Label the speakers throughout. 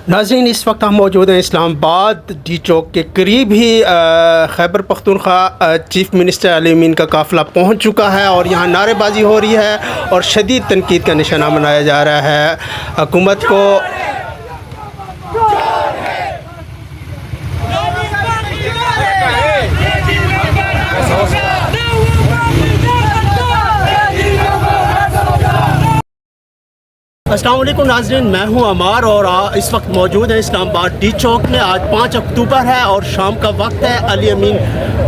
Speaker 1: नाज़रीन, इस वक्त हम मौजूद हैं इस्लामाबाद डी चौक के करीब ही खैबर पख्तूनख्वा चीफ़ मिनिस्टर अली अमीन का काफ़िला पहुंच चुका है और यहाँ नारेबाजी हो रही है और शदीद तनकीद का निशाना बनाया जा रहा है हुकूमत को। अस्सलाम वालेकुम नाज़रीन, मैं हूं अमार और इस वक्त मौजूद है इस्लामाबाद डी चौक में। आज 5 अक्टूबर है और शाम का वक्त है। अली अमीन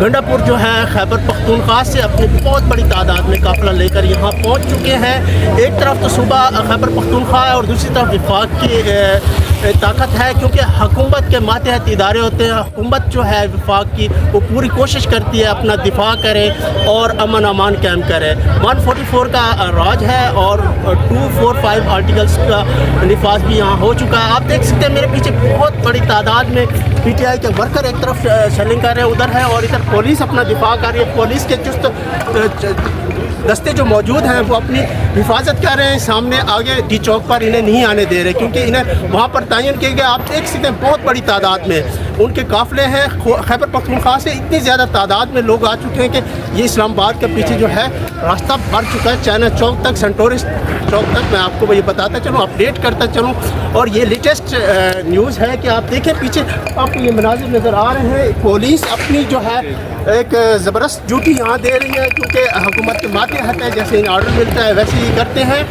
Speaker 1: गंडापुर जो है खैबर पख्तूनख्वा से अपनी बहुत बड़ी तादाद में काफ़िला लेकर यहां पहुंच चुके हैं। एक तरफ तो सूबा खैबर पख्तूनख्वा है और दूसरी तरफ वफाक की ताकत है, क्योंकि हुकूमत के मातहत इदारे होते हैं। हुकूमत जो है वफाक की वो पूरी कोशिश करती है अपना दिफा करे और अमन अमान कायम करे। 144 का राज है और 245 आर्टिकल्स का निफाज भी यहाँ हो चुका है। आप देख सकते हैं मेरे पीछे बहुत बड़ी तादाद में PTI के वर्कर एक तरफ शेलिंग कर रहे हैं, उधर है, और इधर पुलिस अपना दिफा कर रही है। पुलिस के चुस्त दस्ते जो मौजूद हैं वो अपनी हिफाजत कर रहे हैं। सामने आगे डी चौक पर इन्हें नहीं आने दे रहे, क्योंकि इन्हें वहाँ पर तयन किया गया। आप देख सकते हैं बहुत बड़ी तादाद में उनके काफ़िले हैं। खैबर पख्तूनख्वा से इतनी ज़्यादा तादाद में लोग आ चुके हैं कि ये इस्लामाबाद के पीछे जो है रास्ता भर चुका है, चाइना चौक तक, सेंटोरिस चौक तक। मैं आपको ये बताता चलूँ, अपडेट करता चलूँ। और ये लेटेस्ट न्यूज़ है कि आप देखें पीछे आपको ये मनाजिर नज़र आ रहे हैं। पुलिस अपनी जो है एक ज़बरदस्त ड्यूटी यहाँ दे रही है, क्योंकि हुकूमत के मातहत है, जैसे इन्हें ऑर्डर मिलता है वैसे ही करते हैं।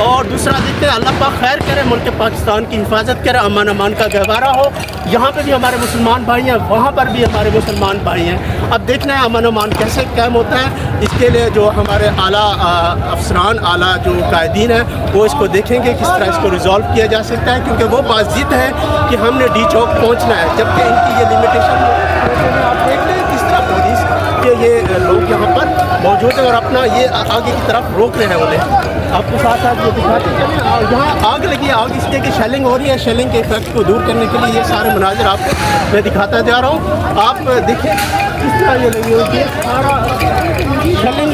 Speaker 1: और दूसरा देखते हैं, अल्लाह पाक खैर करे, मुल्क पाकिस्तान की हिफाजत करे, अमन अमान का गहवारा हो। यहाँ पे भी हमारे मुसलमान भाई हैं, वहाँ पर भी हमारे मुसलमान भाई हैं। अब देखना है अमन अमान कैसे कायम होता है। इसके लिए जो हमारे आला अफसरान, आला जो कायदीन हैं, वो इसको देखेंगे किस तरह इसको रिजॉल्व किया जा सकता है, क्योंकि वो बाज़िद है कि हमने डी चौक पहुँचना है, जबकि इनकी ये लिमिटेशन आप देख लें किस तरह पुलिस के ये लोग यहाँ पर मौजूद हैं और अपना ये आगे की तरफ रोक रहे हैं उन्हें। आपको साथ साथ ये दिखाते चलें। और यहाँ आग लगी है, आग इसलिए कि शेलिंग हो रही है। शेलिंग के इफेक्ट को दूर करने के लिए ये सारे मनाजिर आपको मैं दिखाता जा रहा हूँ। आप देखें किस तरह ये लगी हुई है, सारा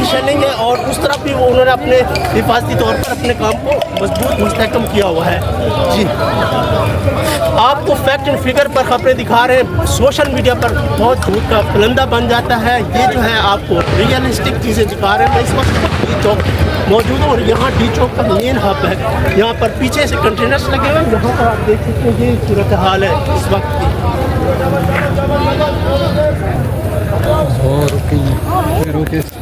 Speaker 1: शेलिंग है। और उस तरफ भी वो उन्होंने अपने हिफाजती तौर पर अपने काम को मजबूत मुस्तहकम किया हुआ है। जी, आपको फैक्ट एंड फिगर पर खबरें दिखा रहे हैं। सोशल मीडिया पर बहुत झूठ का फलंदा बन जाता है। ये जो है आपको रियलिस्टिक चीज़ें दिखा रहे हैं। मैं इस वक्त डी चौक मौजूद हूँ और यहाँ डी चौक का मेन हब है। यहाँ पर पीछे से कंटेनर्स लगे हुए हैं, यहाँ पर आप देख सकते हैं ये सूरत हाल है इस वक्त की।